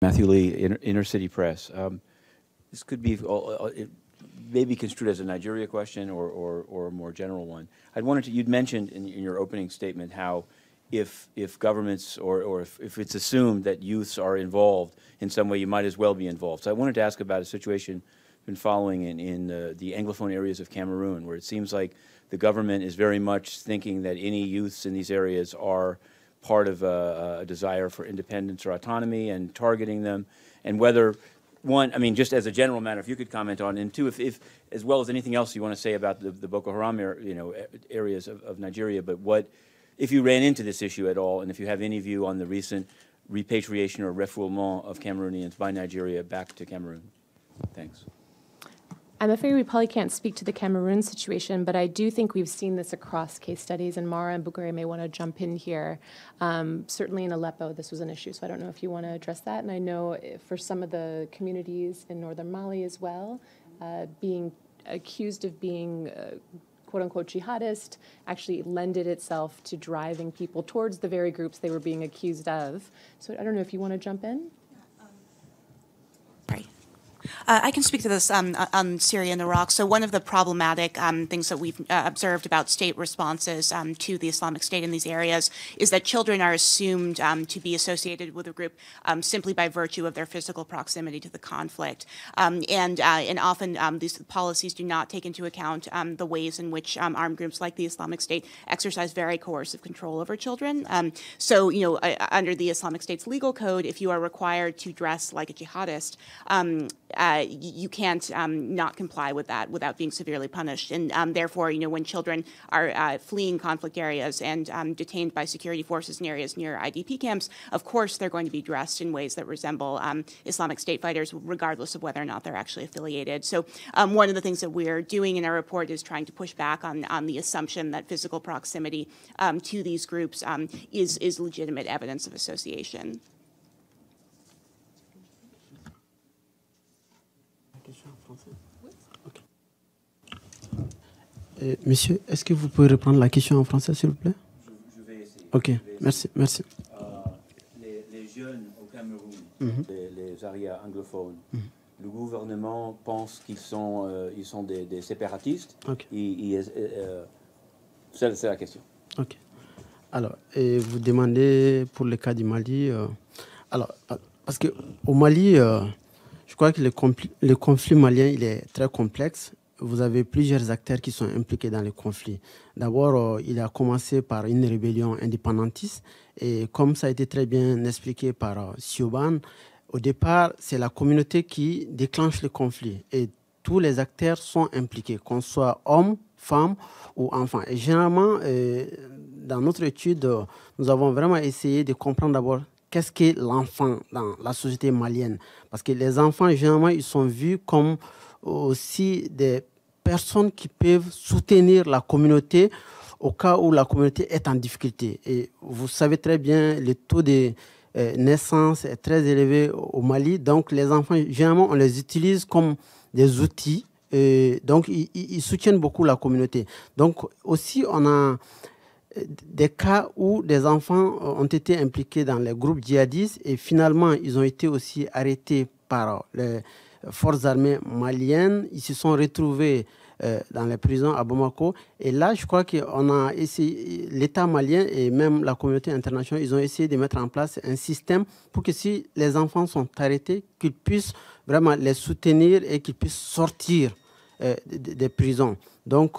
Matthew Lee, Inner City Press. This could be it may be construed as a Nigeria question or a more general one. You'd mentioned in your opening statement how if governments or if it's assumed that youths are involved in some way, you might as well be involved. So I wanted to ask about a situation I've been following in the Anglophone areas of Cameroon, where it seems like the government is very much thinking that any youths in these areas are part of a desire for independence or autonomy and targeting them, and whether, one, I mean, just as a general matter, if you could comment on, and two, if as well as anything else you want to say about the Boko Haram areas of Nigeria, but what, if you ran into this issue at all, and if you have any view on the recent repatriation or refoulement of Cameroonians by Nigeria back to Cameroon. Thanks. I'm afraid we probably can't speak to the Cameroon situation, but I do think we've seen this across case studies, and Mara and Buguri may want to jump in here. Certainly in Aleppo, this was an issue, so I don't know if you want to address that. And I know for some of the communities in northern Mali as well, being accused of being quote-unquote jihadist actually lended itself to driving people towards the very groups they were being accused of. So I don't know if you want to jump in. I can speak to this on Syria and Iraq. So one of the problematic things that we've observed about state responses to the Islamic State in these areas is that children are assumed to be associated with a group simply by virtue of their physical proximity to the conflict. And often these policies do not take into account the ways in which armed groups like the Islamic State exercise very coercive control over children. So, you know, under the Islamic State's legal code, if you are required to dress like a jihadist, you can't not comply with that without being severely punished. And therefore, you know, when children are fleeing conflict areas and detained by security forces in areas near IDP camps, of course they're going to be dressed in ways that resemble Islamic State fighters, regardless of whether or not they're actually affiliated. So one of the things that we're doing in our report is trying to push back on the assumption that physical proximity to these groups is legitimate evidence of association. Monsieur, est-ce que vous pouvez reprendre la question en français, s'il vous plaît? Je vais essayer. Ok, merci, merci. Les jeunes au Cameroun, les areas anglophones, le gouvernement pense qu'ils sont, ils sont des séparatistes. Okay. C'est la question. Ok. Alors, et vous demandez pour le cas du Mali. Alors, parce qu'au Mali, je crois que le conflit malien il est très complexe. Vous avez plusieurs acteurs qui sont impliqués dans le conflit. D'abord, il a commencé par une rébellion indépendantiste. Et comme ça a été très bien expliqué par Siobhan, au départ, c'est la communauté qui déclenche le conflit. Et tous les acteurs sont impliqués, qu'on soit hommes, femmes ou enfants. Et généralement, dans notre étude, nous avons vraiment essayé de comprendre d'abord qu'est-ce qu'est l'enfant dans la société malienne. Parce que les enfants, généralement, ils sont vus comme aussi des personnes qui peuvent soutenir la communauté au cas où la communauté est en difficulté. Et vous savez très bien, le taux de naissance est très élevé au Mali. Donc, les enfants, généralement, on les utilise comme des outils. Et donc, ils soutiennent beaucoup la communauté. Donc, aussi, on a des cas où des enfants ont été impliqués dans les groupes djihadistes et finalement, ils ont été aussi arrêtés par les forces armées maliennes. Ils se sont retrouvés dans les prisons à Bamako. Et là, je crois qu'on a essayé, l'État malien et même la communauté internationale, ils ont essayé de mettre en place un système pour que si les enfants sont arrêtés, qu'ils puissent vraiment les soutenir et qu'ils puissent sortir des prisons. Donc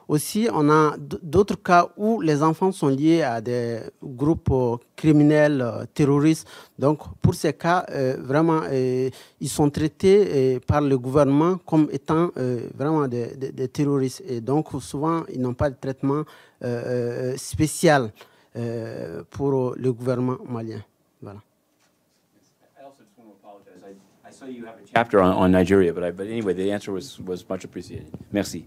aussi, on a d'autres cas où les enfants sont liés à des groupes criminels, terroristes. Donc pour ces cas, vraiment, ils sont traités par le gouvernement comme étant vraiment des terroristes. Et donc souvent, ils n'ont pas de traitement spécial pour le gouvernement malien. Voilà. I saw you have a chapter on Nigeria, but anyway, the answer was much appreciated. Merci.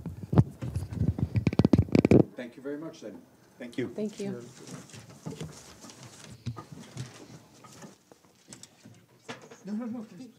Thank you very much, then. Thank you. Thank you. No, please.